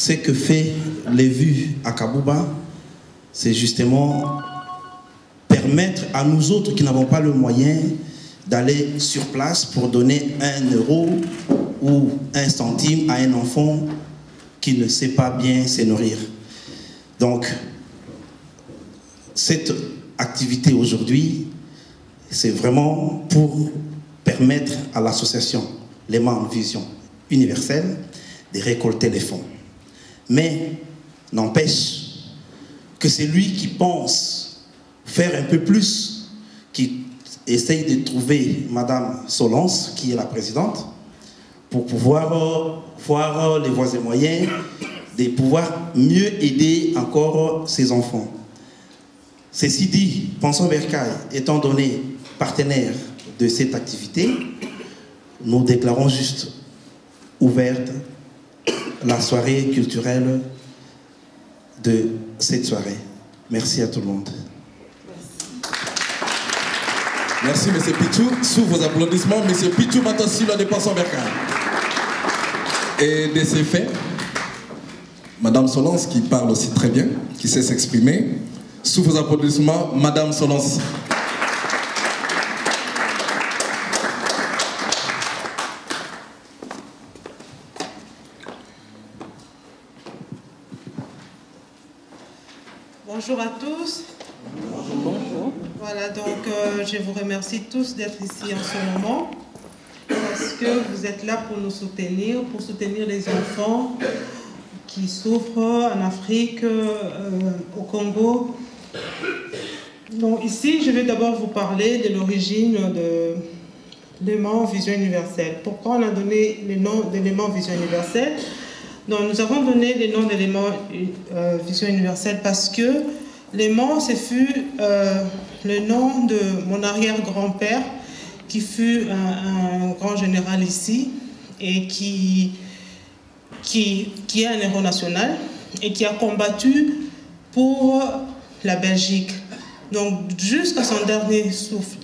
ce que fait les vues à Kabouba, c'est justement permettre à nous autres qui n'avons pas le moyen d'aller sur place pour donner 1 euro ou 1 centime à un enfant qui ne sait pas bien se nourrir. Donc, cette activité aujourd'hui, c'est vraiment pour permettre à l'association Léman Vision Universelle de récolter les fonds. Mais n'empêche que c'est lui qui pense faire un peu plus, qui essaye de trouver Madame Solence, qui est la présidente, pour pouvoir voir les voies et moyens de pouvoir mieux aider encore ces enfants. Ceci dit, Pensons Bercail étant donné partenaire de cette activité, nous déclarons juste ouverte la soirée culturelle de cette soirée. Merci à tout le monde. Merci, M. Pichou. Sous vos applaudissements, M. Pichou Matosila de Pensons Bercail. Et de ces faits, Madame Solence, qui parle aussi très bien, qui sait s'exprimer. Sous vos applaudissements, Madame Solence. Bonjour à tous. Bonjour. Voilà, donc je vous remercie tous d'être ici en ce moment parce que vous êtes là pour nous soutenir, pour soutenir les enfants qui souffrent en Afrique, au Congo. Donc ici, je vais d'abord vous parler de l'origine de Léman Vision Universelle. Pourquoi on a donné le nom de Léman Vision Universelle? Donc, nous avons donné le nom de Léman Vision Universelle parce que Léman, ce fut le nom de mon arrière-grand-père qui fut un grand général ici et qui est un héros national et qui a combattu pour la Belgique. Donc, jusqu'à son dernier souffle.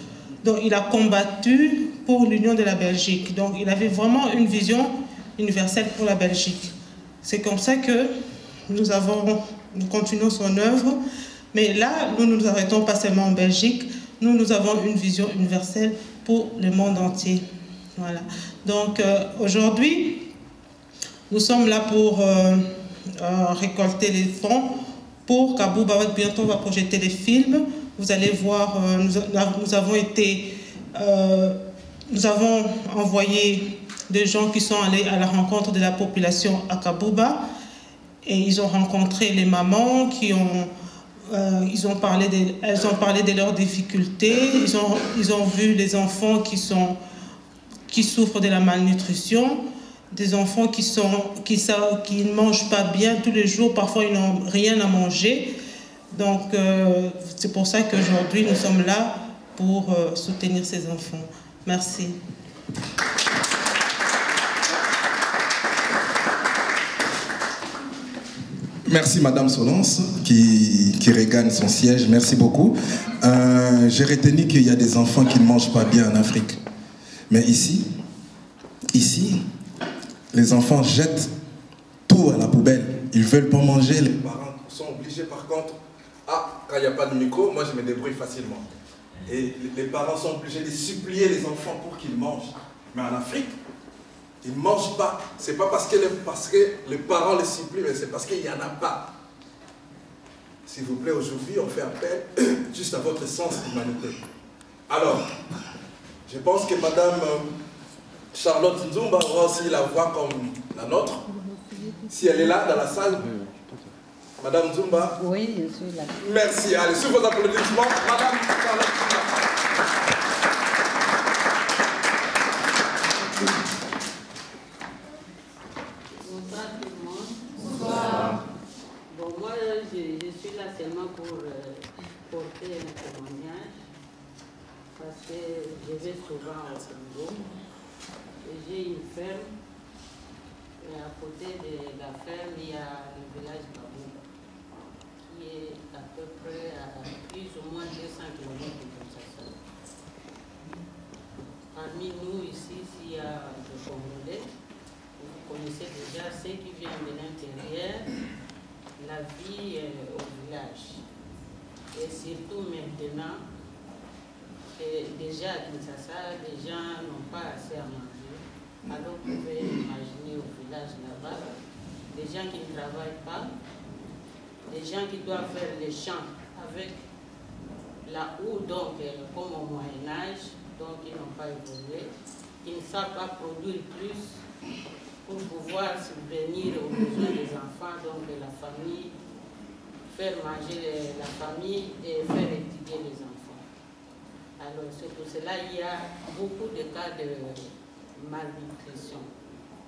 Donc, il a combattu pour l'union de la Belgique. Donc, il avait vraiment une vision universelle pour la Belgique. C'est comme ça que nous continuons son œuvre. Mais là, nous ne nous arrêtons pas seulement en Belgique. Nous avons une vision universelle pour le monde entier. Voilà. Donc, aujourd'hui, nous sommes là pour récolter les fonds pour Kabouba. Bientôt, on va projeter les films. Vous allez voir, nous avons envoyé des gens qui sont allés à la rencontre de la population à Kabouba et ils ont rencontré les mamans qui ont, elles ont parlé de leurs difficultés, ils ont vu les enfants qui souffrent de la malnutrition, des enfants qui ne mangent pas bien tous les jours, parfois ils n'ont rien à manger. Donc c'est pour ça qu'aujourd'hui nous sommes là pour soutenir ces enfants. Merci. Merci Madame Solence qui regagne son siège. Merci beaucoup. J'ai retenu qu'il y a des enfants qui ne mangent pas bien en Afrique. Mais ici, les enfants jettent tout à la poubelle. Ils ne veulent pas manger. Les parents sont obligés par contre, quand il n'y a pas de micro, moi je me débrouille facilement. Et les parents sont obligés de supplier les enfants pour qu'ils mangent. Mais en Afrique, ils ne mangent pas. Ce n'est pas parce que les parents les supplient, mais c'est parce qu'il n'y en a pas. S'il vous plaît, aujourd'hui, on fait appel juste à votre sens d'humanité. Alors, je pense que Madame Charlotte Nzumba aura aussi la voix comme la nôtre. Si elle est là, dans la salle. Madame Nzumba. Oui, je suis là. Merci. Allez, sous vos applaudissements, Madame Charlotte Nzumba. Bonsoir tout le monde. Bonsoir. Bon, moi, je suis là seulement pour porter un témoignage parce que je vais souvent au Congo et j'ai une ferme et à côté de la ferme, il y a le village Kabouba qui est à peu près à plus ou moins 200 km de Kinshasa. Parmi nous ici, il y a des Congolais vous connaissez déjà ceux qui viennent de l'intérieur, la vie au village. Et surtout maintenant, déjà à Kinshasa, les gens n'ont pas assez à manger. Alors vous pouvez imaginer au village là-bas, des gens qui ne travaillent pas, des gens qui doivent faire les champs avec la houe, donc comme au Moyen-Âge, donc ils n'ont pas évolué, qui ne savent pas produire plus pour pouvoir subvenir aux besoins des enfants, donc de la famille, faire manger la famille et faire étudier les enfants. Alors c'est pour cela qu'il y a beaucoup de cas de malnutrition.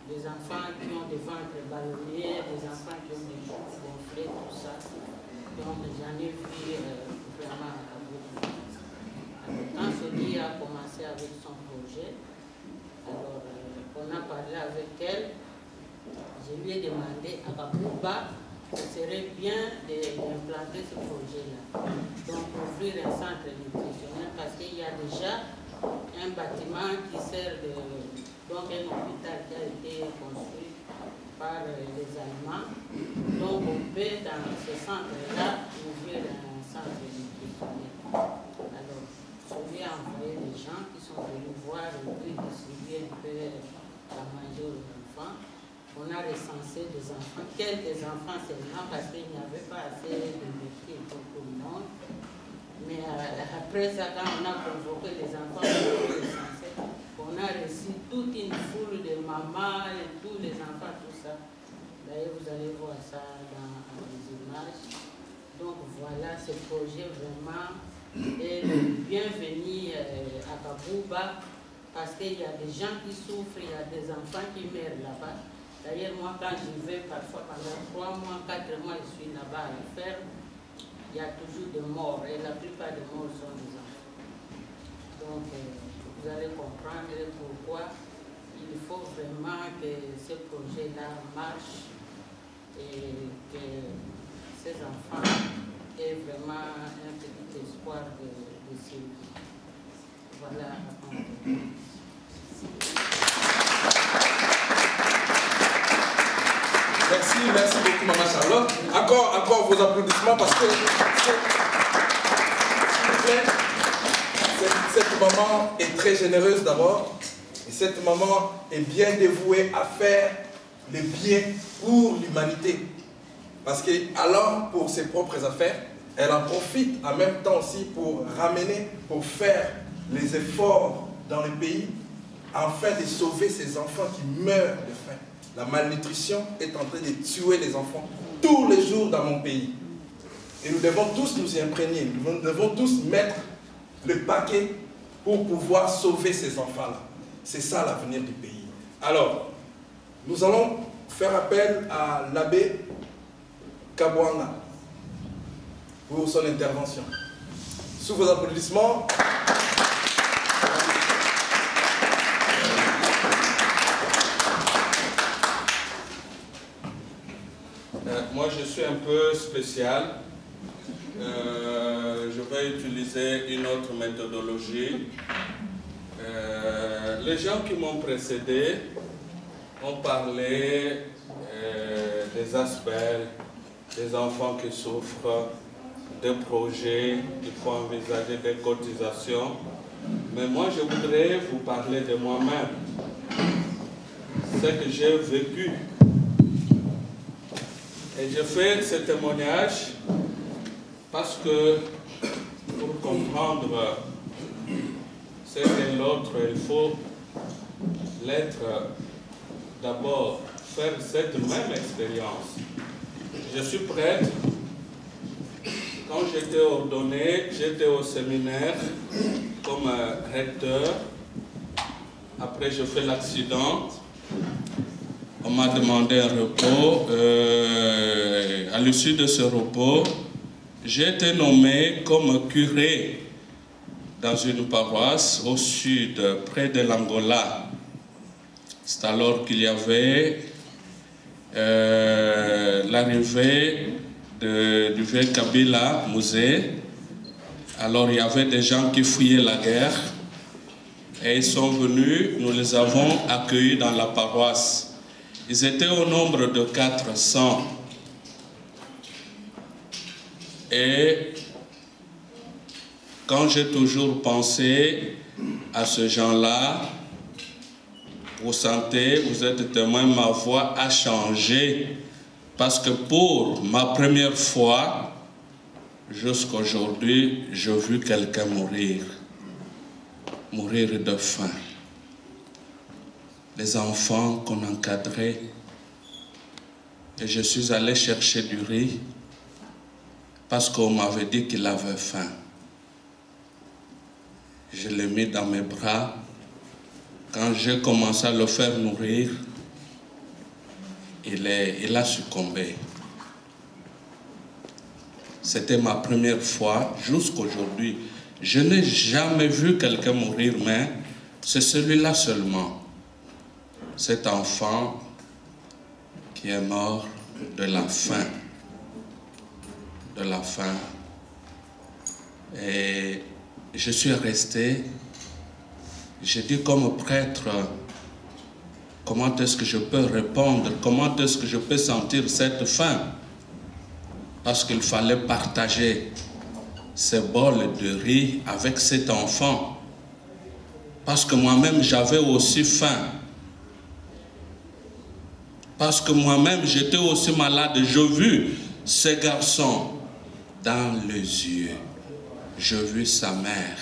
Des enfants qui ont des ventres ballonnés, des enfants qui ont des joues gonflées, tout ça. Donc j'en ai vu vraiment à beaucoup. Alors quand Sodi a commencé avec son projet, alors on a parlé avec elle, je lui ai demandé à Babouba, ce serait bien d'implanter ce projet-là. Donc ouvrir un centre nutritionnel parce qu'il y a déjà un bâtiment qui sert de... Donc un hôpital qui a été construit par les Allemands. Donc on peut dans ce centre-là ouvrir un centre nutritionnel. Alors, Soli a envoyé des gens qui sont venus voir et puis distribuer un peu à manger aux enfants. On a recensé des enfants, quelques enfants seulement parce qu'il n'y avait pas assez de métiers pour tout le monde. Mais après ça, quand on a convoqué les enfants, on a reçu toute une foule de mamans et tous les enfants, tout ça. D'ailleurs, vous allez voir ça dans les images. Donc voilà, ce projet vraiment est le bienvenu à Babouba parce qu'il y a des gens qui souffrent, il y a des enfants qui meurent là-bas. D'ailleurs, moi, quand j'y vais, parfois pendant 3 mois, 4 mois, je suis là-bas à la ferme, il y a toujours des morts et la plupart des morts sont des enfants. Donc, vous allez comprendre pourquoi il faut vraiment que ce projet-là marche et que ces enfants aient vraiment un petit espoir de survie. Voilà. Merci beaucoup Maman Charlotte. Encore vos applaudissements parce que cette maman est très généreuse d'abord. Et cette maman est bien dévouée à faire le bien pour l'humanité. Parce qu'alors pour ses propres affaires, elle en profite en même temps aussi pour ramener, pour faire les efforts dans le pays afin de sauver ces enfants qui meurent de faim. La malnutrition est en train de tuer les enfants tous les jours dans mon pays. Et nous devons tous nous y imprégner. Nous devons tous mettre le paquet pour pouvoir sauver ces enfants-là. C'est ça l'avenir du pays. Alors, nous allons faire appel à l'abbé Kabwanga pour son intervention. Sous vos applaudissements. Moi, je suis un peu spécial. Je vais utiliser une autre méthodologie. Les gens qui m'ont précédé ont parlé des aspects, des enfants qui souffrent, des projets, il faut envisager des cotisations. Mais moi, je voudrais vous parler de moi-même, ce que j'ai vécu. Et je fais ce témoignage parce que pour comprendre ce qu'est l'autre, il faut l'être d'abord, faire cette même expérience. Je suis prêtre. Quand j'étais ordonné, j'étais au séminaire comme recteur. Après, je fais l'accident. On m'a demandé un repos. À l'issue de ce repos, j'ai été nommé comme curé dans une paroisse au sud, près de l'Angola. C'est alors qu'il y avait l'arrivée du vieux Kabila Mouzé. Alors il y avait des gens qui fuyaient la guerre et ils sont venus, nous les avons accueillis dans la paroisse. Ils étaient au nombre de 400. Et quand j'ai toujours pensé à ce gens-là, vous sentez, vous êtes témoin, ma voix a changé. Parce que pour ma première fois, jusqu'à aujourd'hui, j'ai vu quelqu'un mourir. Mourir de faim. Les enfants qu'on encadrait. Et je suis allé chercher du riz parce qu'on m'avait dit qu'il avait faim. Je l'ai mis dans mes bras. Quand j'ai commencé à le faire nourrir, il a succombé. C'était ma première fois jusqu'à aujourd'hui. Je n'ai jamais vu quelqu'un mourir, mais c'est celui-là seulement. Cet enfant qui est mort de la faim. De la faim. Et je suis resté, j'ai dit comme prêtre, comment est-ce que je peux répondre, comment est-ce que je peux sentir cette faim? Parce qu'il fallait partager ces bols de riz avec cet enfant. Parce que moi-même, j'avais aussi faim. Parce que moi-même, j'étais aussi malade. J'ai vu ce garçon dans les yeux. J'ai vu sa mère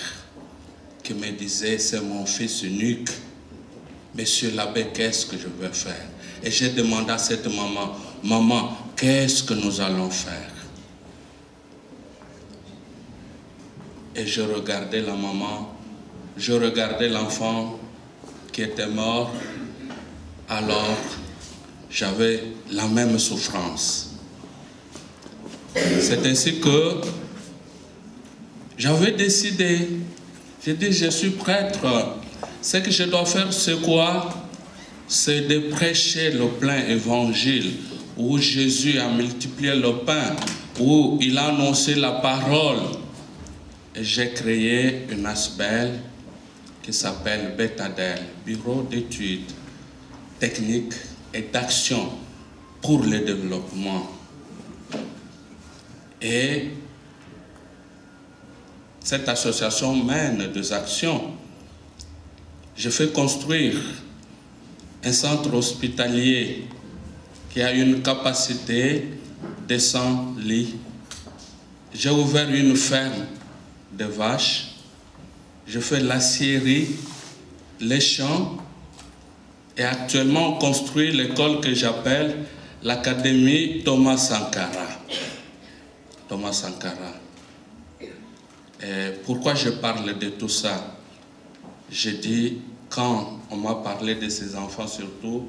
qui me disait, c'est mon fils unique. Monsieur l'abbé, qu'est-ce que je vais faire? Et j'ai demandé à cette maman, maman, qu'est-ce que nous allons faire? Et je regardais la maman, je regardais l'enfant qui était mort. Alors, j'avais la même souffrance. C'est ainsi que j'avais décidé, j'ai dit, je suis prêtre. Ce que je dois faire, c'est quoi? C'est de prêcher le plein évangile, où Jésus a multiplié le pain, où il a annoncé la parole. Et j'ai créé une ASBEL qui s'appelle BETADEL, Bureau d'études techniques et d'action pour le développement. Et cette association mène des actions. Je fais construire un centre hospitalier qui a une capacité de 100 lits. J'ai ouvert une ferme de vaches. Je fais l'acierie, les champs. Et actuellement, on construit l'école que j'appelle l'Académie Thomas Sankara. Thomas Sankara. Et pourquoi je parle de tout ça? Je dis, quand on m'a parlé de ces enfants, surtout,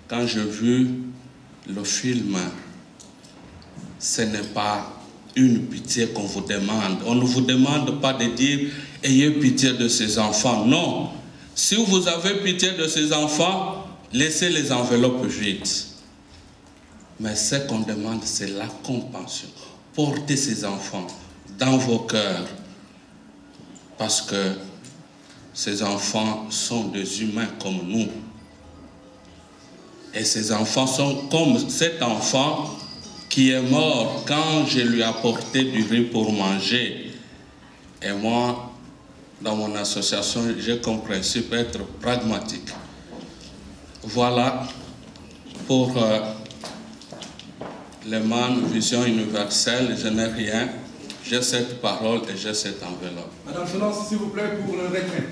quand j'ai vu le film, ce n'est pas une pitié qu'on vous demande. On ne vous demande pas de dire, ayez pitié de ces enfants. Non. Si vous avez pitié de ces enfants, laissez les enveloppes vides. Mais ce qu'on demande, c'est la compassion. Portez ces enfants dans vos cœurs. Parce que ces enfants sont des humains comme nous. Et ces enfants sont comme cet enfant qui est mort quand je lui ai apporté du riz pour manger. Et moi, dans mon association, j'ai comme principe être pragmatique. Voilà pour le MAN Vision Universelle. Je n'ai rien. J'ai cette parole et j'ai cette enveloppe. Madame Solence, s'il vous plaît, pour le retrait.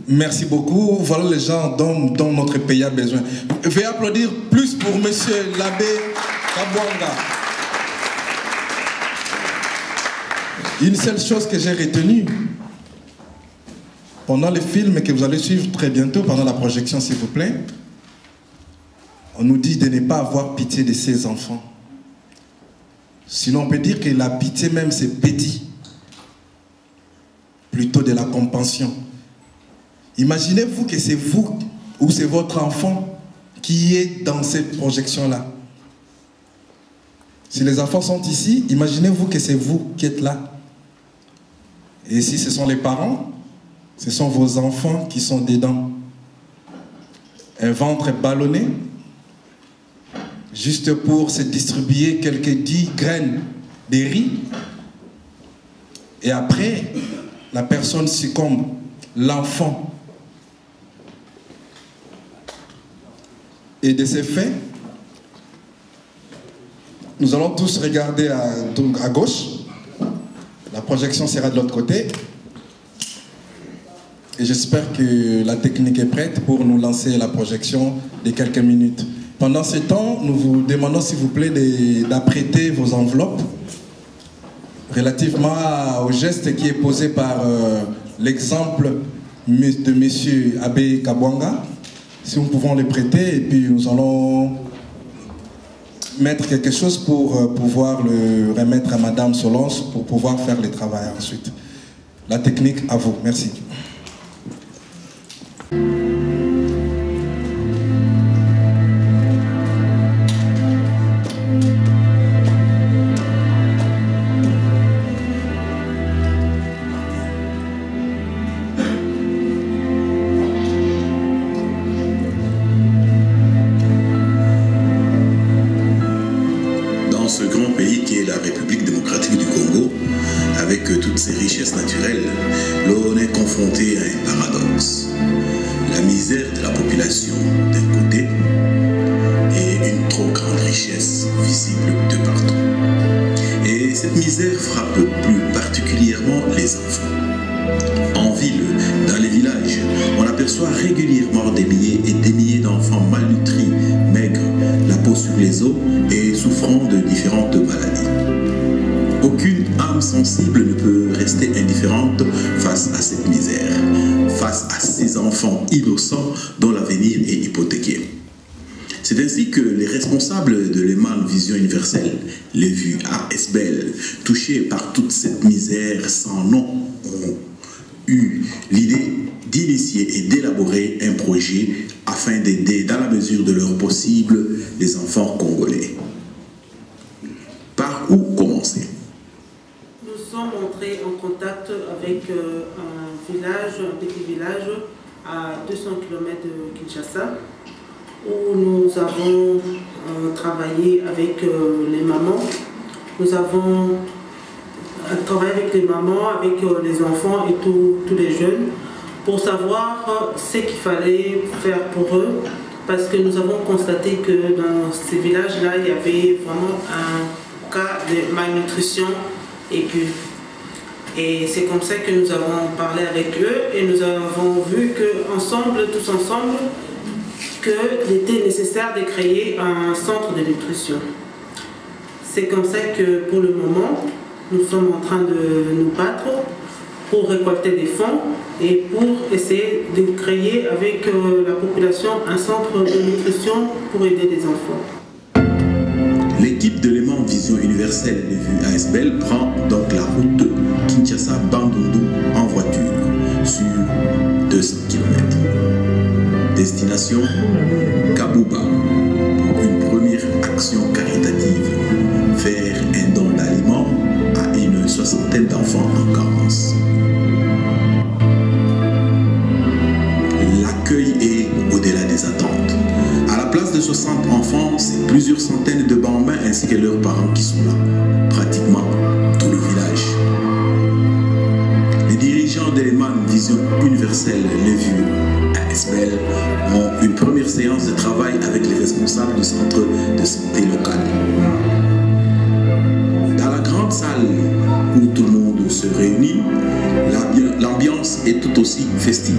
Merci beaucoup. Voilà les gens dont notre pays a besoin. Veuillez applaudir plus pour monsieur l'abbé Kabwanga. Une seule chose que j'ai retenue pendant le film que vous allez suivre très bientôt, pendant la projection s'il vous plaît, on nous dit de ne pas avoir pitié de ces enfants. Sinon on peut dire que la pitié même c'est petit. Plutôt de la compassion. Imaginez-vous que c'est vous ou c'est votre enfant qui est dans cette projection-là. Si les enfants sont ici, imaginez-vous que c'est vous qui êtes là. Et si ce sont les parents, ce sont vos enfants qui sont dedans. Un ventre ballonné, juste pour se distribuer quelques 10 graines de riz. Et après, la personne succombe, l'enfant. Et de ces faits, nous allons tous regarder à gauche. La projection sera de l'autre côté. Et j'espère que la technique est prête pour nous lancer la projection de quelques minutes. Pendant ce temps, nous vous demandons s'il vous plaît d'apprêter vos enveloppes relativement au geste qui est posé par l'exemple de M. Abbé Kabwanga. Si nous pouvons les prêter, et puis nous allons mettre quelque chose pour pouvoir le remettre à Madame Solonce pour pouvoir faire le travail ensuite. La technique à vous. Merci. l'on est confronté à un paradoxe. La misère de la population d'un côté et une trop grande richesse visible de partout. Et cette misère frappe plus particulièrement les enfants. En ville, dans les villages, on aperçoit régulièrement des milliers et des milliers d'enfants malnutris, maigres, la peau sur les os et souffrant de différentes maladies. Aucune âme sensible ne peut rester indifférente face à cette misère, face à ces enfants innocents dont l'avenir est hypothéqué. C'est ainsi que les responsables de l'Eman Vision Universelle, les VUE ASBEL, touchés par toute cette misère sans nom, ont eu l'idée d'initier et d'élaborer un projet afin d'aider dans la mesure de leur possible les enfants congolais. Par où commencer? Nous sommes entrés en contact avec un petit village à 200 km de Kinshasa, où nous avons travaillé avec les mamans. Nous avons travaillé avec les mamans, avec les enfants et tous les jeunes, pour savoir ce qu'il fallait faire pour eux, parce que nous avons constaté que dans ces villages-là, il y avait vraiment un cas de malnutrition aiguë. Et c'est comme ça que nous avons parlé avec eux et nous avons vu que tous ensemble, qu'il était nécessaire de créer un centre de nutrition. C'est comme ça que pour le moment, nous sommes en train de nous battre pour récolter des fonds et pour essayer de créer avec la population un centre de nutrition pour aider les enfants. L'équipe de l'Eman Vision Universelle des VUE ASBEL prend donc la route Kinshasa-Bandundu en voiture sur 200 km. Destination Kabuba pour une première action caritative, faire un don d'aliments à une soixantaine d'enfants en carence. L'accueil est au-delà des attentes. À la place de 60 enfants, c'est plusieurs centaines de bambins ainsi que leurs parents qui sont là, pratiquement tout le village. Les dirigeants de l'Eman Vision Universelle, les VUE ASBEL, ont une première séance de travail avec les responsables du centre de santé local. Dans la grande salle où tout le monde se réunit, l'ambiance est tout aussi festive.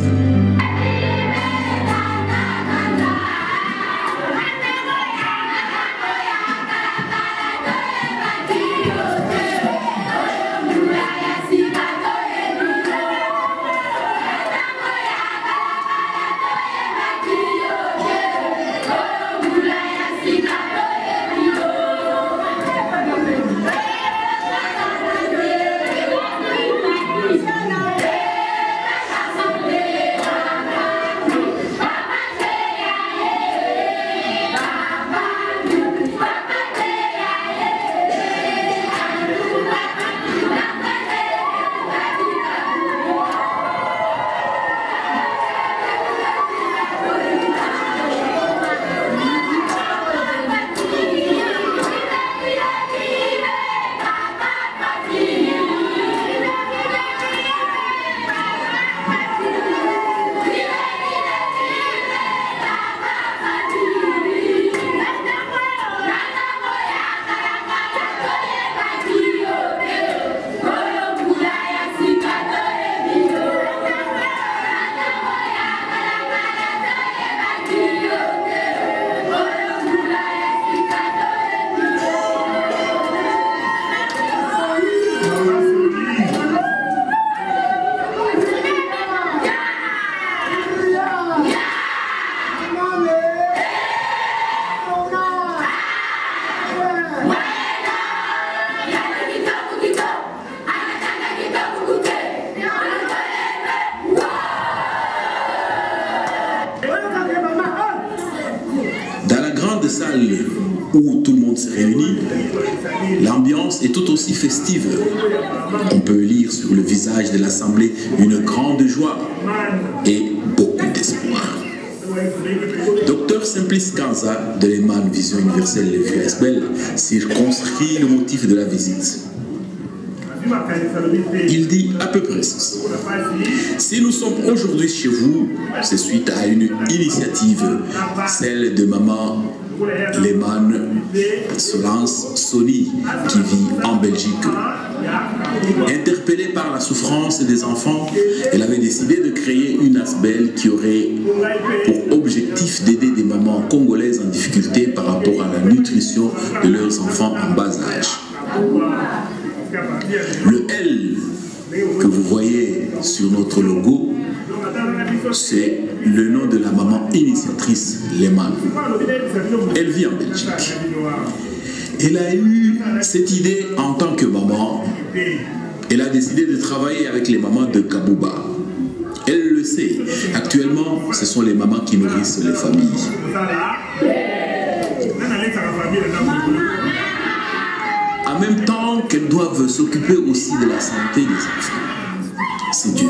salle où tout le monde se réunit, l'ambiance est tout aussi festive. On peut lire sur le visage de l'Assemblée une grande joie et beaucoup d'espoir. Dr Simplice Kanza de l'EMAN Vision Universelle Le Vieux Asbel circonscrit le motif de la visite. Il dit à peu près ceci. Si nous sommes aujourd'hui chez vous, c'est suite à une initiative, celle de maman Lehman Solance Sony qui vit en Belgique. Interpellée par la souffrance des enfants, elle avait décidé de créer une ASBEL qui aurait pour objectif d'aider des mamans congolaises en difficulté par rapport à la nutrition de leurs enfants en bas âge. Le L que vous voyez sur notre logo, c'est le nom de la maman initiatrice Lehman. Elle vit en Belgique. Elle a eu cette idée en tant que maman. Elle a décidé de travailler avec les mamans de Kabouba. Elle le sait. Actuellement, ce sont les mamans qui nourrissent les familles. En même temps qu'elles doivent s'occuper aussi de la santé des enfants. C'est dur.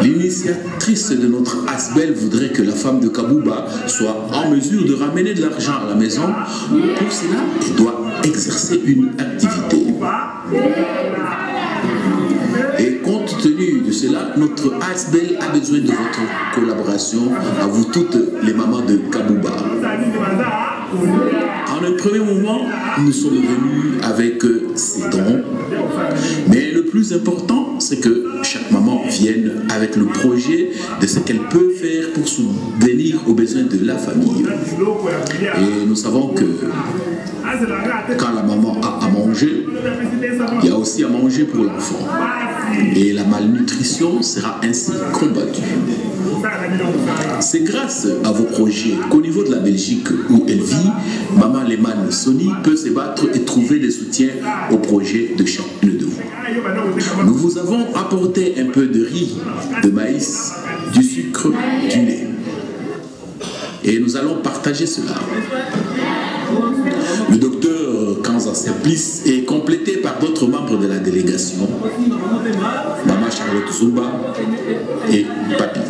L'initiatrice de notre ASBEL voudrait que la femme de Kabouba soit en mesure de ramener de l'argent à la maison. Pour cela, elle doit exercer une activité. Et compte tenu de cela, notre ASBEL a besoin de votre collaboration, à vous toutes les mamans de Kabouba. En un premier moment, nous sommes venus avec ces dons, mais le plus important, c'est que chaque maman vienne avec le projet de ce qu'elle peut faire pour subvenir aux besoins de la famille. Et nous savons que quand la maman a à manger, il y a aussi à manger pour l'enfant. Et la malnutrition sera ainsi combattue. C'est grâce à vos projets qu'au niveau de la Belgique où elle vit, Maman Lehman Sony peut se battre et trouver des soutiens au projet de chacun de vous. Nous vous avons apporté un peu de riz, de maïs, du sucre, du lait. Et nous allons partager cela. Le docteur Kanza Simplice est complété par d'autres membres de la délégation, Maman Charlotte Zumba et Papi.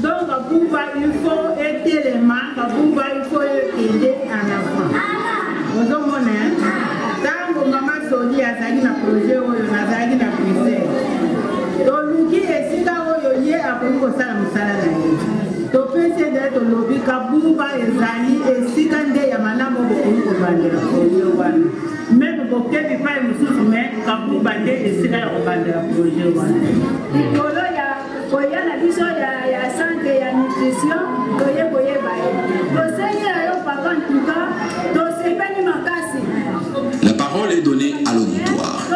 Donc, il faut aider les mains, il faut aider en avant. Vous comprenez? Tant que maman Soli a fait un projet, on a fait un projet. Donc, nous qui est là, on y est à pour nous faire un salaire. Donc, c'est d'être au lobby, Kabouba et Zali, et si quand il y a maintenant beaucoup de projet. Même pour que les femmes nous soumettent, Kabouba et si quand on va le projet. Il y a la vision, il y a la santé, il y a la nutrition, il y a la parole est donnée à l'auditoire.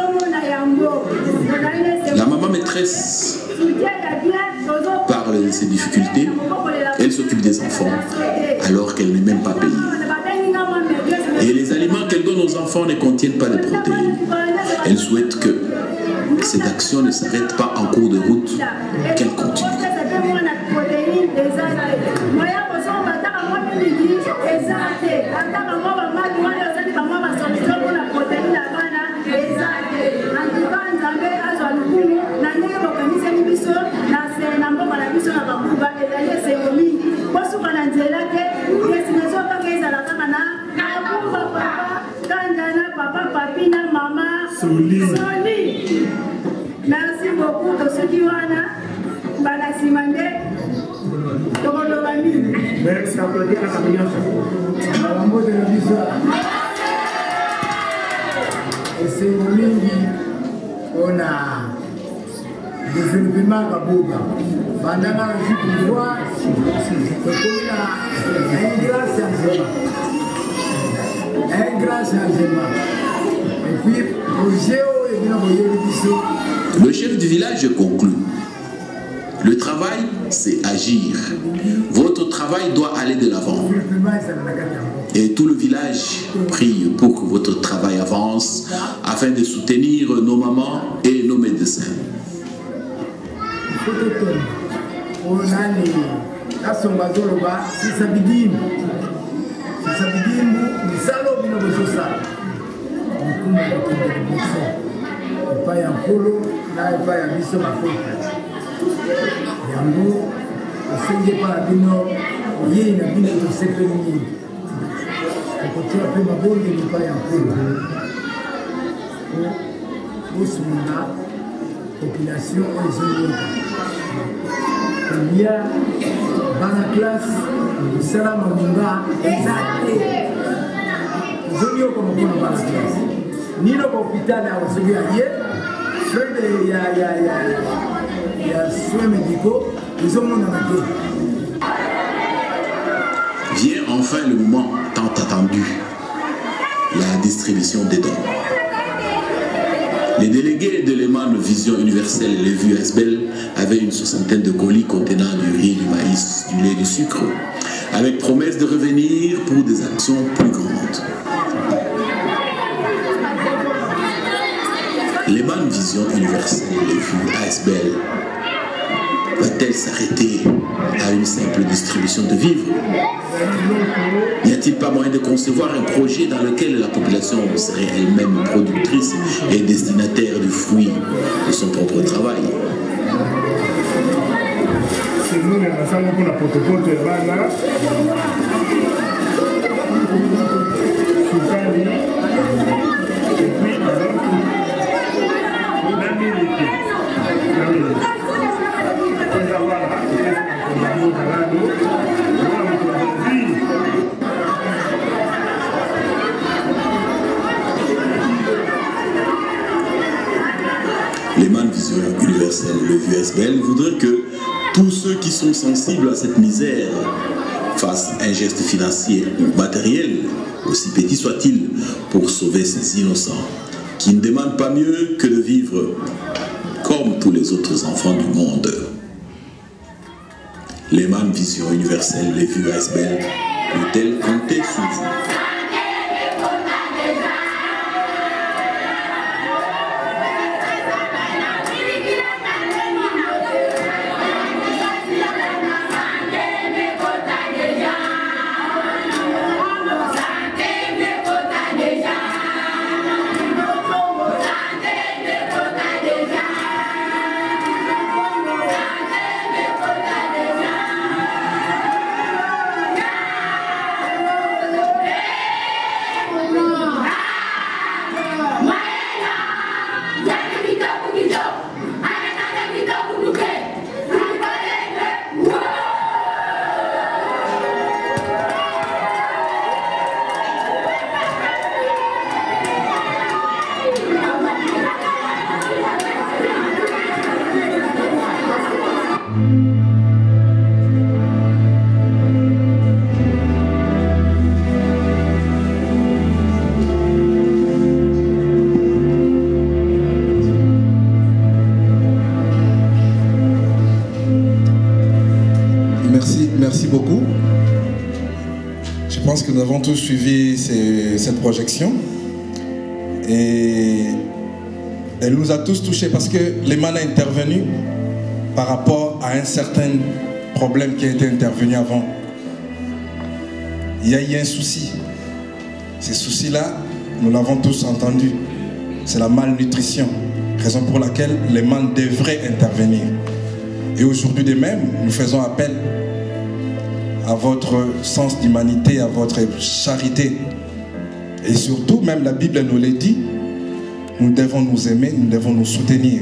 La maman maîtresse parle de ses difficultés. Elle s'occupe des enfants alors qu'elle n'est même pas payée. Et les aliments qu'elle donne aux enfants ne contiennent pas de protéines. Elle souhaite que cette action ne s'arrête pas en cours de route, qu'elle continue. Merci beaucoup de ceux qui ont merci à applaudir la camion. Et c'est on a des événements à Boba. Pendant la vie pour voir, un grand changement. Et puis, le chef du village conclut. Le travail, c'est agir. Votre travail doit aller de l'avant. Et tout le village prie pour que votre travail avance afin de soutenir nos mamans et nos médecins. Population il y a dans la classe Salam Munga exact Zonio comme on dans la classe ni le hôpital à Oseguier frais de il y a soins médicaux ils ont mon amateur. Vient enfin le moment tant attendu, la distribution des dons. Les délégués de l'EMAN Vision Universelle et les vues ASBEL avaient une 60aine de colis contenant du riz, du maïs, du lait, du sucre, avec promesse de revenir pour des actions plus grandes. L'EMAN Vision Universelle et les vues ASBEL va-t-elle s'arrêter à une simple distribution de vivres? N'y a-t-il pas moyen de concevoir un projet dans lequel la population serait elle-même productrice et destinataire du fruit de son propre travail? L'EMAN Vision Universelle, le vieux ASBEL, voudrait que tous ceux qui sont sensibles à cette misère fassent un geste financier ou matériel, aussi petit soit-il, pour sauver ces innocents, qui ne demandent pas mieux que de vivre comme tous les autres enfants du monde. L'EMAN Vision Universelle, les vieux ASBEL, peut-elle compter sur vous? Merci beaucoup. Je pense que nous avons tous suivi cette projection et elle nous a tous touchés parce que l'EMAN a intervenu par rapport à un certain problème qui a été intervenu avant. Il y a eu un souci. Ces soucis-là, nous l'avons tous entendu. C'est la malnutrition, raison pour laquelle l'EMAN devrait intervenir. Et aujourd'hui de même, nous faisons appel à votre sens d'humanité, à votre charité. Et surtout, même la Bible nous l'a dit, nous devons nous aimer, nous devons nous soutenir.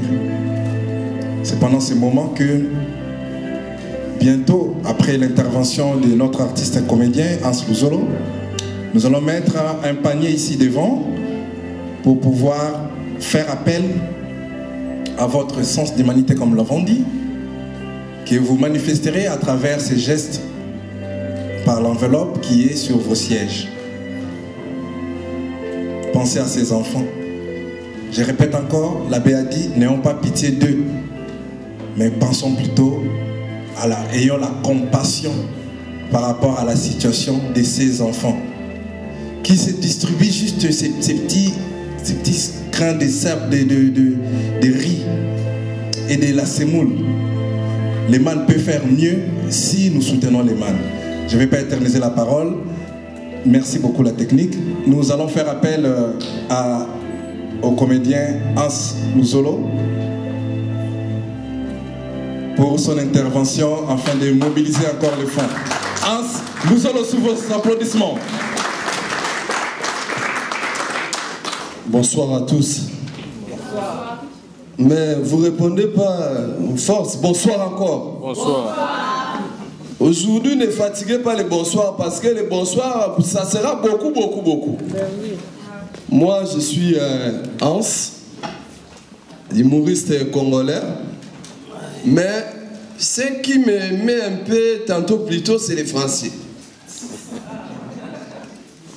C'est pendant ce moment que, bientôt, après l'intervention de notre artiste et comédien, Hans Luzolo, nous allons mettre un panier ici devant pour pouvoir faire appel à votre sens d'humanité, comme nous l'avons dit, que vous manifesterez à travers ces gestes par l'enveloppe qui est sur vos sièges. Pensez à ces enfants. Je répète encore, l'abbé a dit, n'ayons pas pitié d'eux, mais pensons plutôt voilà, ayons la compassion par rapport à la situation de ces enfants qui se distribuent juste ces petits grains de sable, de riz et de la semoule. Les man peuvent faire mieux si nous soutenons les man. Je ne vais pas éterniser la parole. Merci beaucoup la technique. Nous allons faire appel au comédien Hans Luzolo pour son intervention afin de mobiliser encore les fonds. Hans Luzolo, sous vos applaudissements. Bonsoir à tous. Bonsoir. Mais vous ne répondez pas en force. Bonsoir encore. Bonsoir. Aujourd'hui, ne fatiguez pas les bonsoirs parce que les bonsoirs, ça sera beaucoup. Moi, je suis Hans, humoriste congolais. Mais ce qui me met un peu tantôt plus tôt, c'est les Français.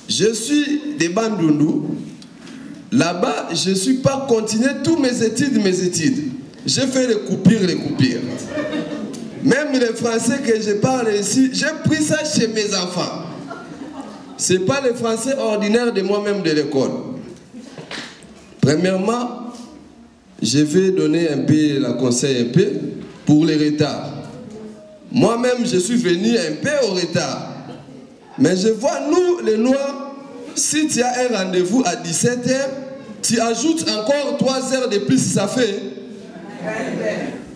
Je suis des Bandundu. Là-bas, je ne suis pas continué toutes mes études. J'ai fait les coupures. Même les Français que je parle ici, j'ai pris ça chez mes enfants. Ce n'est pas les Français ordinaires de moi-même de l'école. Premièrement, je vais donner un peu le conseil pour les retards. Moi-même, je suis venu un peu au retard. Mais je vois, nous, les Noirs, si tu as un rendez-vous à 17h, tu ajoutes encore 3 heures de plus, ça fait.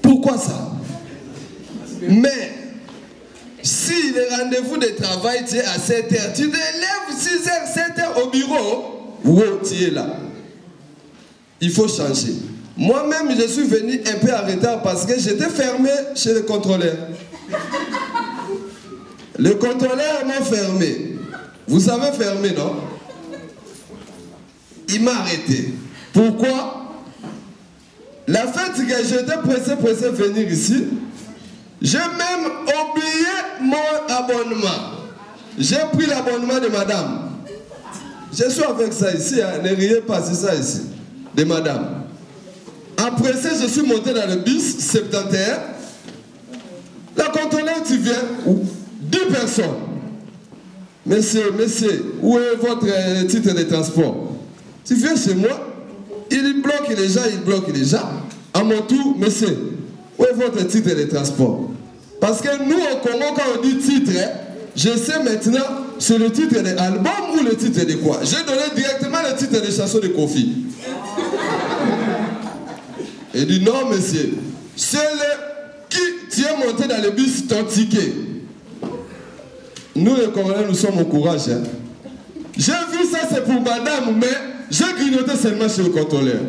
Pourquoi ça? Mais, si le rendez-vous de travail, tu es à 7h, tu te lèves 6h, 7h au bureau, où tu es là. Il faut changer. Moi-même, je suis venu un peu en retard parce que j'étais fermé chez le contrôleur. Le contrôleur m'a fermé. Vous savez fermer, non? Il m'a arrêté. Pourquoi? La fête que j'étais pressé de venir ici, j'ai même oublié mon abonnement. J'ai pris l'abonnement de madame. Je suis avec ça ici, hein. Ne riez pas, c'est ça ici. De madame. Après ça, je suis monté dans le bus 71. La contrôleur, tu viens, 10 personnes. Monsieur, où est votre titre de transport? Tu viens chez moi, il bloque les gens. À mon tour, monsieur, où est votre titre de transport? Parce que nous, au Congo, quand on dit titre, je sais maintenant, c'est le titre de l'album ou le titre de quoi? J'ai donné directement le titre de chanson de Kofi. Il dit non, monsieur, c'est le qui tu es monté dans le bus, ton ticket. Nous, les Congolais, nous sommes au courage. Hein. J'ai vu ça, c'est pour madame, mais j'ai grignoté seulement chez le contrôleur.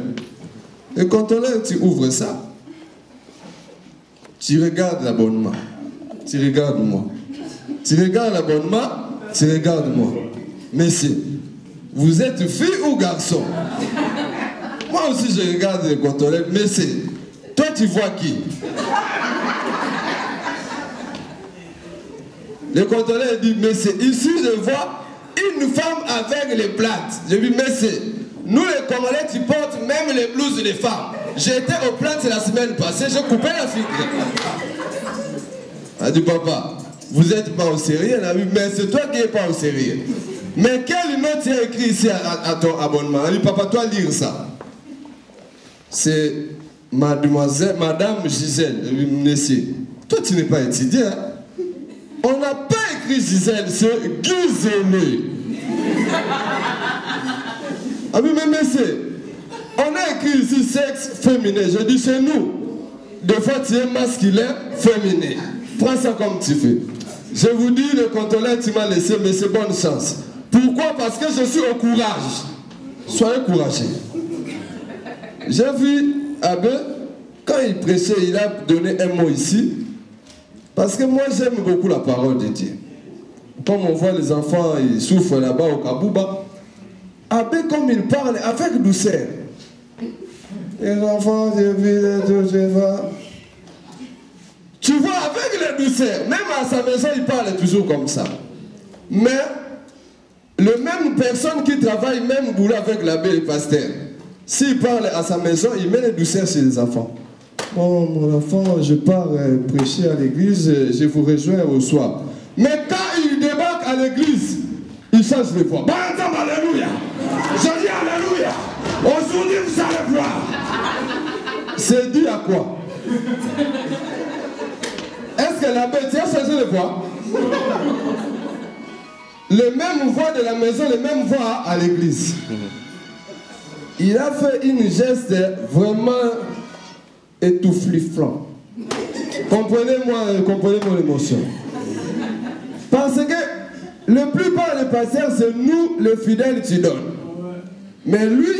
Le contrôleur, tu ouvres ça. Tu regardes l'abonnement. Tu regardes moi. Tu regardes l'abonnement. Tu regardes moi. Monsieur, vous êtes fille ou garçon? Moi aussi, je regarde le contrôleur. Monsieur, toi, tu vois qui? Le contrôleur dit, monsieur, ici je vois une femme avec les plates. Je dis, monsieur, nous les Congolais, tu portes même les blouses des femmes. J'étais aux plates la semaine passée, j'ai coupé la fille. Elle a dit, papa, vous n'êtes pas au sérieux? Elle a dit, mais c'est toi qui n'es pas au sérieux. Mais quel nom tu as écrit ici à ton abonnement? Elle a dit, papa, toi lire ça. C'est mademoiselle, madame Gisèle. Elle a dit, monsieur, toi tu n'es pas étudiant. Hein? On n'a pas écrit Gisèle, c'est Gisèle. Ah oui, mais monsieur, on a écrit ici sexe féminin. Je dis chez nous, des fois tu es masculin, féminin. Prends ça comme tu fais. Je vous dis, le contrôleur, tu m'as laissé, mais c'est bonne chance. Pourquoi? Parce que je suis au courage. Soyez courageux. J'ai vu Abbé, quand il prêchait, il a donné un mot ici. Parce que moi, j'aime beaucoup la parole de Dieu. Comme on voit les enfants, ils souffrent là-bas au Kabouba. Abbé, comme il parle, avec douceur. Les enfants, tu vois, avec la douceur, même à sa maison, il parle toujours comme ça. Mais, le même personne qui travaille, même boulot avec l'abbé et le pasteur, s'il parle à sa maison, il met la douceur chez les enfants. bon, mon enfant, je pars prêcher à l'église, je vous rejoins au soir. Mais quand il débarque à l'église, il change de voix. Bon entendre, alléluia. Je dis alléluia. Aujourd'hui, vous allez voir. C'est dû à quoi? Est-ce que l'abbé, tu as changé de voix? Le même voix de la maison, le même voix à l'église. Il a fait une geste vraiment étouffliflant. Comprenez mon émotion. Parce que le plupart des pasteurs, c'est nous, les fidèles, qui donnent. Mais lui,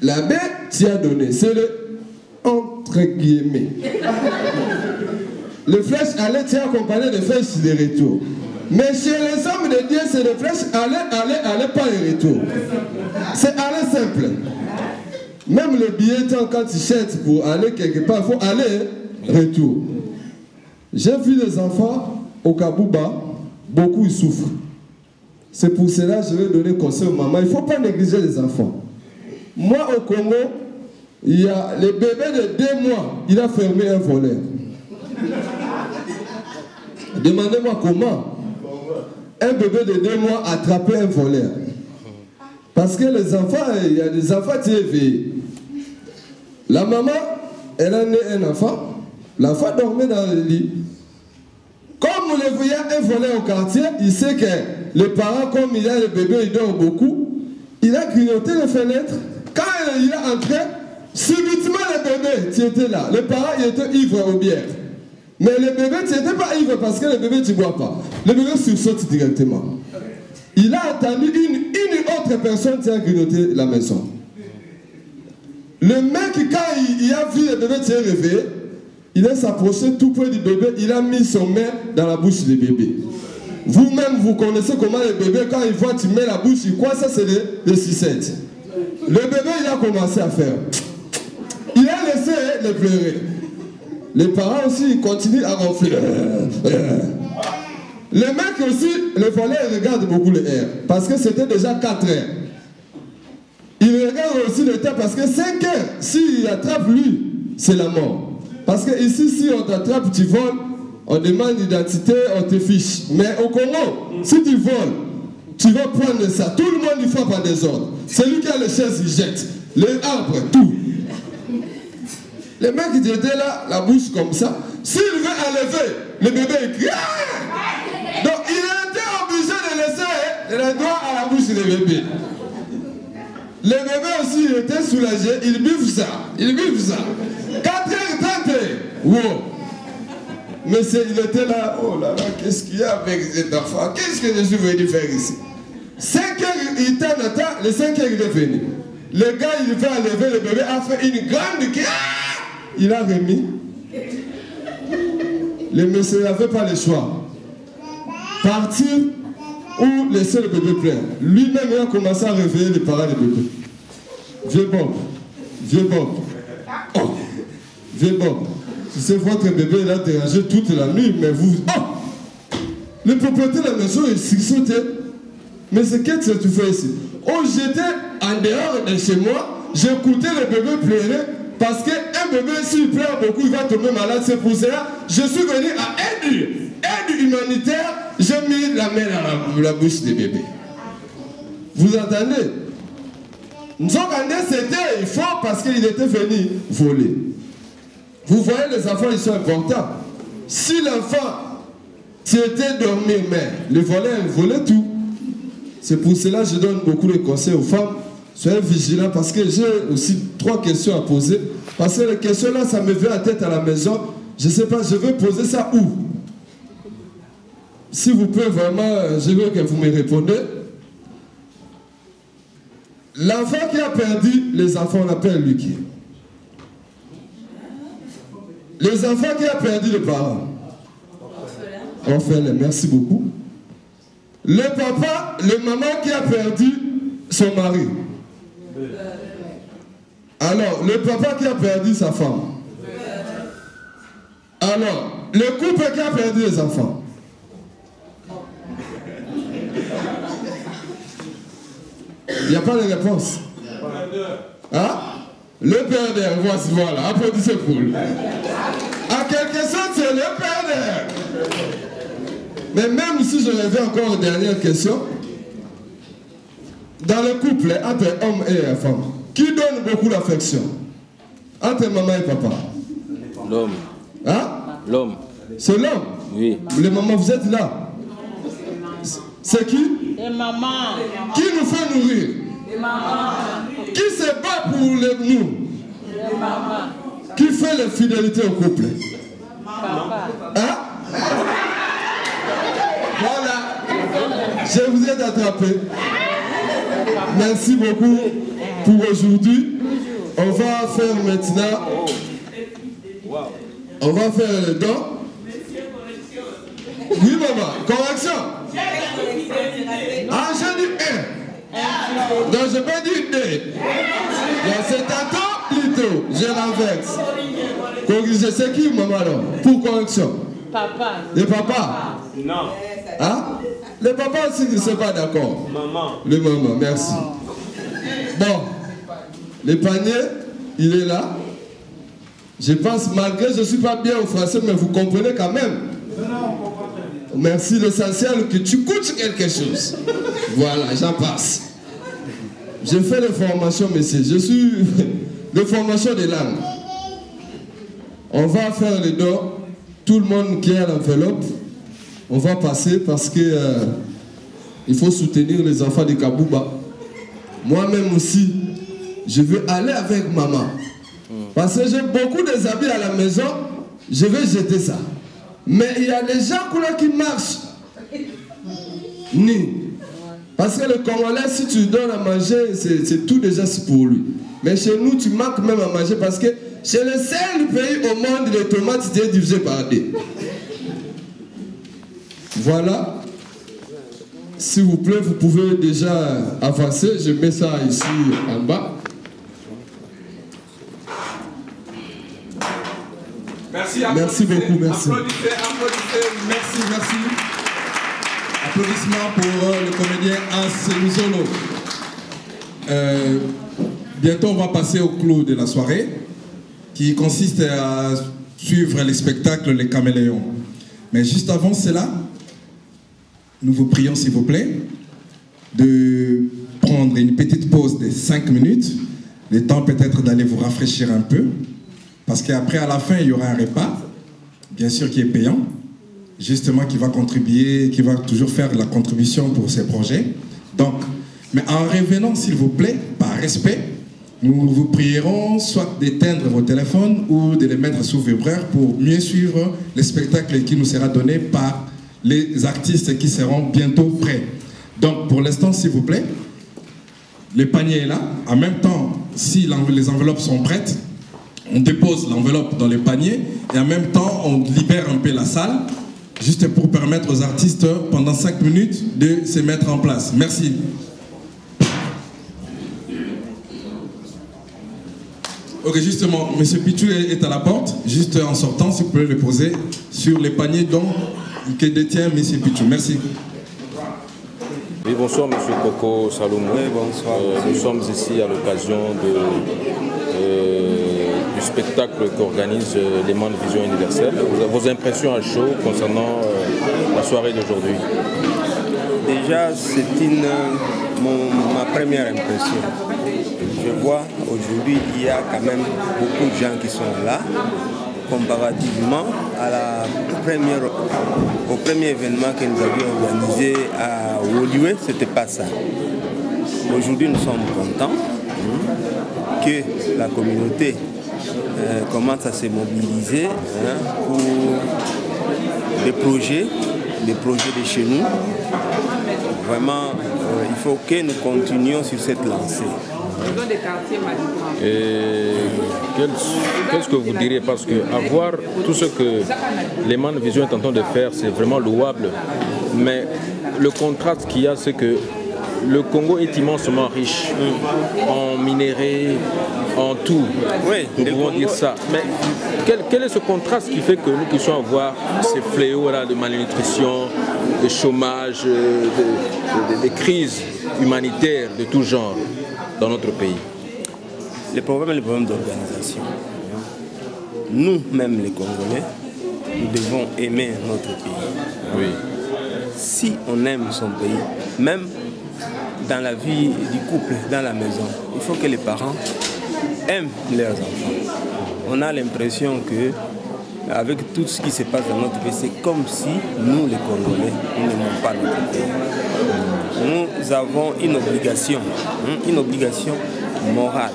l'abbé, t'y a donné. C'est le entre guillemets. Le flèche aller, t'y a accompagné de flèches de retour. Mais chez les hommes de Dieu, c'est le flèche aller, pas le retour. C'est aller simple. Même le billet, quand tu cherches pour aller quelque part, il faut aller, retour. J'ai vu des enfants au Kabouba, beaucoup ils souffrent. C'est pour cela que je vais donner conseil aux mamans. Il ne faut pas négliger les enfants. Moi, au Congo, il y a le bébé de 2 mois, il a fermé un volet. Demandez-moi comment un bébé de 2 mois a attrapé un volet. Parce que les enfants, il y a des enfants qui éveillés. La maman, elle a né un enfant. L'enfant dormait dans le lit. Comme vous le voyez, un volet au quartier, il sait que les parents, comme il a le bébé, il dort beaucoup. Il a grignoté les fenêtres. Quand il est entré, subitement le bébé, tu étais là. Les parents, ils étaient ivres aux bières. Mais le bébé, tu n'étais pas ivre parce que le bébé, tu ne bois pas. Le bébé sursaute directement. Il a attendu une autre personne qui a grignoté la maison. Le mec, quand il a vu le bébé s'est réveillé, il est s'approché tout près du bébé, il a mis son main dans la bouche du bébé. Vous-même, vous connaissez comment le bébé, quand il voit, tu mets la bouche, il croit ça c'est des sucettes. Le bébé, il a commencé à faire. Il a laissé les pleurer. Les parents aussi, ils continuent à ronfler. Le mec aussi, le volet, il regarde beaucoup les airs. Parce que c'était déjà 4 heures. Il regarde aussi le temps parce que 5 heures, s'il attrape lui, c'est la mort. Parce que ici, si on t'attrape, tu voles, on demande l'identité, on te fiche. Mais au Congo, si tu voles, tu vas prendre ça. Tout le monde il frappe en désordre. Celui qui a les chaises, il jette. Les arbres, tout. Le mec il était là, la bouche comme ça. S'il veut enlever, le bébé il crie. Donc il était obligé de laisser les doigts à la bouche du bébé. Le bébé aussi il était soulagé, il biffe ça. 4h30. Wow. Mais il était là, oh là là, qu'est-ce qu'il y a avec cet enfant? Qu'est-ce que je suis venu faire ici? 5h, il t'en attend, les 5h il est venu. Le gars il va enlever le bébé, a fait une grande cri. Il a remis. Le monsieur n'avait pas le choix. Partir ou laisser le bébé plein. Lui-même il a commencé à réveiller les parents du bébé. Vieux Bob. Oh, vieux Bob. Tu sais, votre bébé il a dérangé toute la nuit, mais vous... Oh! Le propriétaire de la maison il sautait. Mais c'est qu'est-ce que tu fais ici? Oh, j'étais en dehors de chez moi, j'écoutais le bébé pleurer. Parce qu'un bébé, s'il pleure beaucoup, il va tomber malade. C'est pour cela je suis venu à aide humanitaire. J'ai mis la main dans la bouche du bébé. Vous entendez? Nzokande, c'était fort parce qu'il était venu voler. Vous voyez, les enfants, ils sont importants. Si l'enfant, tu étais dormir, mais le voleur, il volait tout. C'est pour cela que je donne beaucoup de conseils aux femmes. Soyez vigilants parce que j'ai aussi 3 questions à poser. Parce que les questions là, ça me vient à tête à la maison. Je ne sais pas, je vais poser ça où? Si vous pouvez vraiment, je veux que vous me répondez. L'enfant qui a perdu les enfants, on appelle lui qui? Les enfants qui a perdu les parents. Orphelin, merci beaucoup. Le papa, le maman qui a perdu son mari. Alors, le papa qui a perdu sa femme. Alors, le couple qui a perdu les enfants. Il n'y a pas de réponse. Hein? Le père d'air, voici, voilà, applaudissez pour lui. En quelque sorte, c'est le père d'air. Mais même si je reviens encore aux dernières questions, dans le couple, entre homme et femme, qui donne beaucoup d'affection? Entre maman et papa? L'homme. Hein? L'homme. C'est l'homme? Oui. Les mamans, vous êtes là? C'est qui? Et maman. Qui nous fait nourrir? Et maman. Qui se bat pour nous? Et maman. Qui fait la fidélité au couple? Papa. Hein? Voilà. Je vous ai attrapé. Merci beaucoup pour aujourd'hui. On va faire maintenant. On va faire le don. Oui, maman. Correction. Ah, j'ai dit 1. Donc, je peux dire 2. C'est tantôt, plutôt. Je renverse. Corriger, c'est qui, maman, là? Pour correction? Papa. Le papa? Non. Hein? Le papa aussi ne sont pas d'accord. Maman. Le maman, merci. Bon. Le panier, il est là. Je pense, malgré je ne suis pas bien au français, mais vous comprenez quand même. Merci, l'essentiel que tu coûtes quelque chose. Voilà, j'en passe. J'ai fait des formations, monsieur. Je suis de formation des langues. On va faire le don. Tout le monde qui a l'enveloppe, on va passer parce que il faut soutenir les enfants de Kabouba. Moi-même aussi, je veux aller avec maman. Parce que j'ai beaucoup de habits à la maison, je vais jeter ça. Mais il y a des gens qui marchent. Ni. Parce que le Congolais, si tu donnes à manger, c'est tout déjà pour lui. Mais chez nous, tu manques même à manger parce que c'est le seul pays au monde où les tomates étaient divisées par 2. Voilà. S'il vous plaît, vous pouvez déjà avancer. Je mets ça ici en bas. Merci beaucoup, merci. Applaudissez, merci. Applaudissements pour le comédien Anseluzolo. Bientôt, on va passer au clou de la soirée, qui consiste à suivre les spectacles Les Caméléons. Mais juste avant cela, nous vous prions, s'il vous plaît, de prendre une petite pause de 5 minutes, le temps peut-être d'aller vous rafraîchir un peu, parce qu'après, à la fin, il y aura un repas, bien sûr qui est payant, justement qui va contribuer, qui va toujours faire la contribution pour ces projets. Donc, mais en revenant, s'il vous plaît, par respect, nous vous prierons soit d'éteindre vos téléphones ou de les mettre sous vibreur pour mieux suivre le spectacle qui nous sera donné par les artistes qui seront bientôt prêts. Donc, pour l'instant, s'il vous plaît, le panier est là. En même temps, si les enveloppes sont prêtes, on dépose l'enveloppe dans le panier et en même temps, on libère un peu la salle, juste pour permettre aux artistes, pendant 5 minutes, de se mettre en place. Merci. Ok, justement, M. Pichou est à la porte. Juste en sortant, si vous pouvez le poser sur les paniers que détient M. Pichou. Merci. Oui, bonsoir, M. Coco Salomon. Oui, bonsoir. Nous sommes ici à l'occasion du spectacle qu'organise l'Aimant de Vision Universelle. Vos impressions à chaud concernant la soirée d'aujourd'hui? Déjà, c'est ma première impression. Je vois aujourd'hui il y a quand même beaucoup de gens qui sont là, comparativement au premier événement que nous avions organisé à Woliwe, c'était pas ça. Aujourd'hui, nous sommes contents que la communauté commence à se mobiliser pour des projets de chez nous. Vraiment, il faut que nous continuions sur cette lancée. Qu'est-ce que vous diriez? Parce que avoir tout ce que l'Aimant de Vision est en train de faire, c'est vraiment louable. Mais le contraste qu'il y a, c'est que le Congo est immensement riche en minerais, en tout. Oui, nous pouvons dire ça. Mais quel est ce contraste qui fait que nous puissions avoir ces fléaux-là de malnutrition, de chômage, des crises humanitaires de tout genre dans notre pays? les problèmes d'organisation. Nous-mêmes, les Congolais, nous devons aimer notre pays. Oui. Si on aime son pays, même dans la vie du couple, dans la maison, il faut que les parents aiment leurs enfants. On a l'impression que, avec tout ce qui se passe dans notre pays, c'est comme si nous, les Congolais, nous n'aimons pas notre pays. Nous avons une obligation morale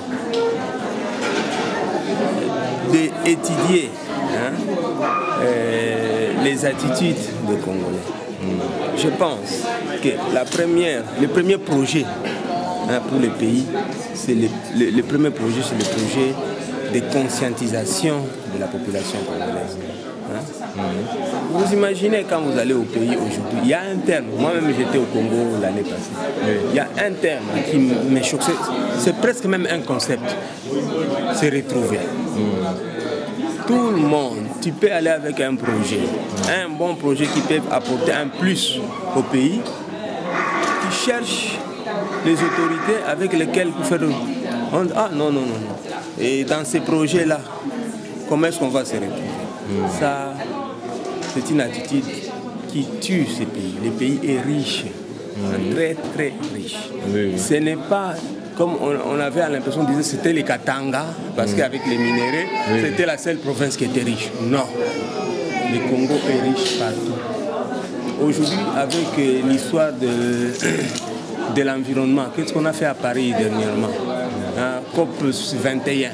d'étudier les attitudes des Congolais. Je pense que le premier projet pour le pays, c'est le premier projet, c'est le projet de conscientisation de la population congolaise. Vous imaginez quand vous allez au pays aujourd'hui, il y a un terme, moi-même j'étais au Congo l'année passée, il y a un terme qui me choque, c'est presque même un concept, c'est retrouver. Tout le monde, tu peux aller avec un projet, un bon projet qui peut apporter un plus au pays, qui cherche les autorités avec lesquelles vous faites... Ah non. Et dans ces projets-là, comment est-ce qu'on va se retrouver? Ça, c'est une attitude qui tue ces pays. Le pays est riche, très très riche. Ce n'est pas... Comme on avait l'impression de dire c'était les Katanga, parce qu'avec les minéraux, c'était la seule province qui était riche. Non. Le Congo est riche partout. Aujourd'hui, avec l'histoire de l'environnement, qu'est-ce qu'on a fait à Paris dernièrement? COP 21.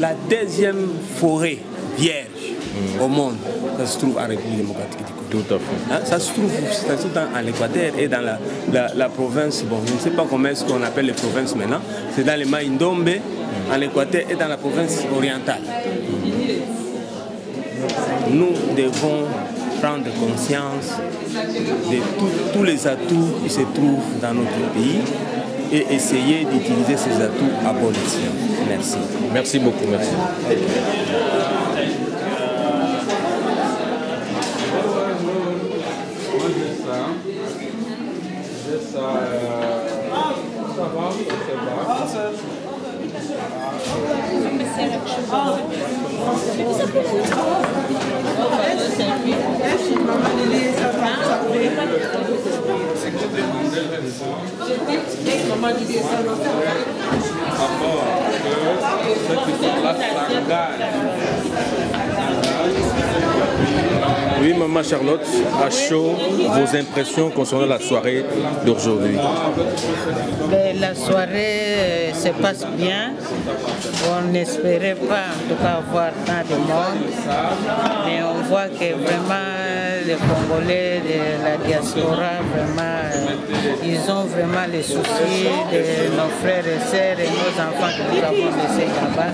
La deuxième forêt vierge au monde, ça se trouve en République démocratique du Congo. Tout à fait. Ça se trouve dans l'Équateur et dans la province, bon, je ne sais pas comment est-ce qu'on appelle les provinces maintenant, c'est dans les Maïndombe, en Équateur et dans la province orientale. Nous devons prendre conscience de tous les atouts qui se trouvent dans notre pays et essayer d'utiliser ces atouts à bon escient. Merci. Merci beaucoup, merci. Oui, Maman Charlotte, à chaud, vos impressions concernant la soirée d'aujourd'hui? La soirée se passe bien. On n'espérait pas en tout cas avoir tant de monde, mais on voit que vraiment les Congolais de la diaspora, vraiment, ils ont vraiment les soucis de nos frères et sœurs et nos enfants que nous avons laissés là-bas.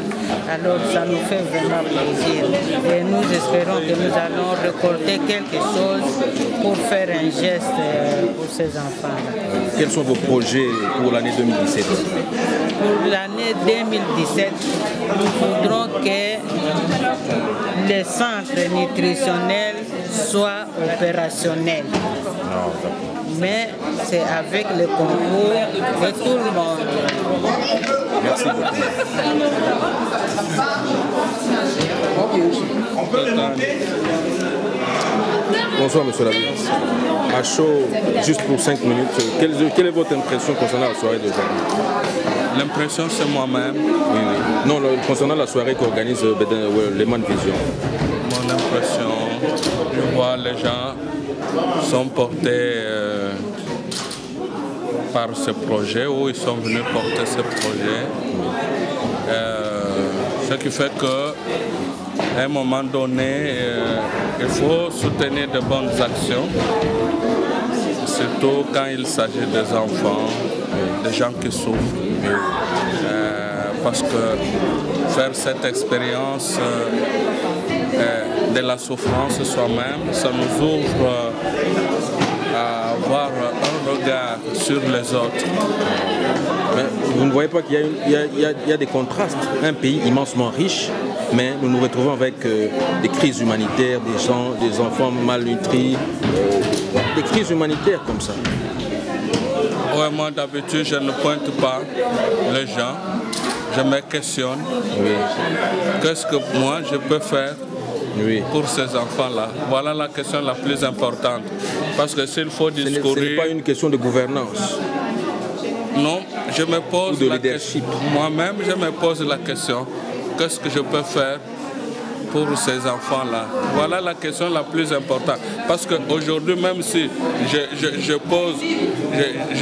Alors ça nous fait vraiment plaisir. Et nous espérons que nous allons récolter quelque chose pour faire un geste pour ces enfants-là. Quels sont vos projets pour l'année 2017? Pour l'année 2017, nous voudrons que les centres nutritionnels soient opérationnels. Mais c'est avec le concours de tout le monde. Merci beaucoup. Bonsoir, monsieur l'abbé. À chaud, juste pour 5 minutes, quelle est votre impression concernant la soirée d'aujourd'hui? L'impression, c'est moi-même. Oui. Non, concernant la soirée qu'organise Leman Vision. Mon impression, je vois les gens sont portés par ce projet, ou ils sont venus porter ce projet. Ce qui fait qu'à un moment donné, il faut soutenir de bonnes actions, surtout quand il s'agit des enfants, des gens qui souffrent. Parce que faire cette expérience de la souffrance soi-même, ça nous ouvre à avoir un regard sur les autres. Mais vous ne voyez pas qu'il y a des contrastes. Un pays immensement riche, mais nous nous retrouvons avec des crises humanitaires, des enfants malnutris, des crises humanitaires comme ça. Ouais, moi d'habitude je ne pointe pas les gens, je me questionne. Qu'est-ce que moi je peux faire pour ces enfants-là? Voilà la question la plus importante. Parce que s'il faut discourir... Ce n'est pas une question de gouvernance. Non, je me pose la question. Moi-même, je me pose la question. Qu'est-ce que je peux faire pour ces enfants-là? Voilà la question la plus importante. Parce qu'aujourd'hui, même si je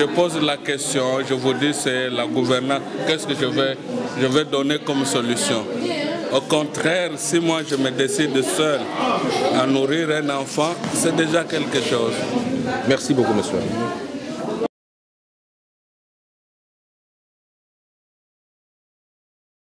pose la question, je vous dis c'est la gouvernance, qu'est-ce que je vais donner comme solution? Au contraire, si moi je me décide seul à nourrir un enfant, c'est déjà quelque chose. Merci beaucoup, monsieur.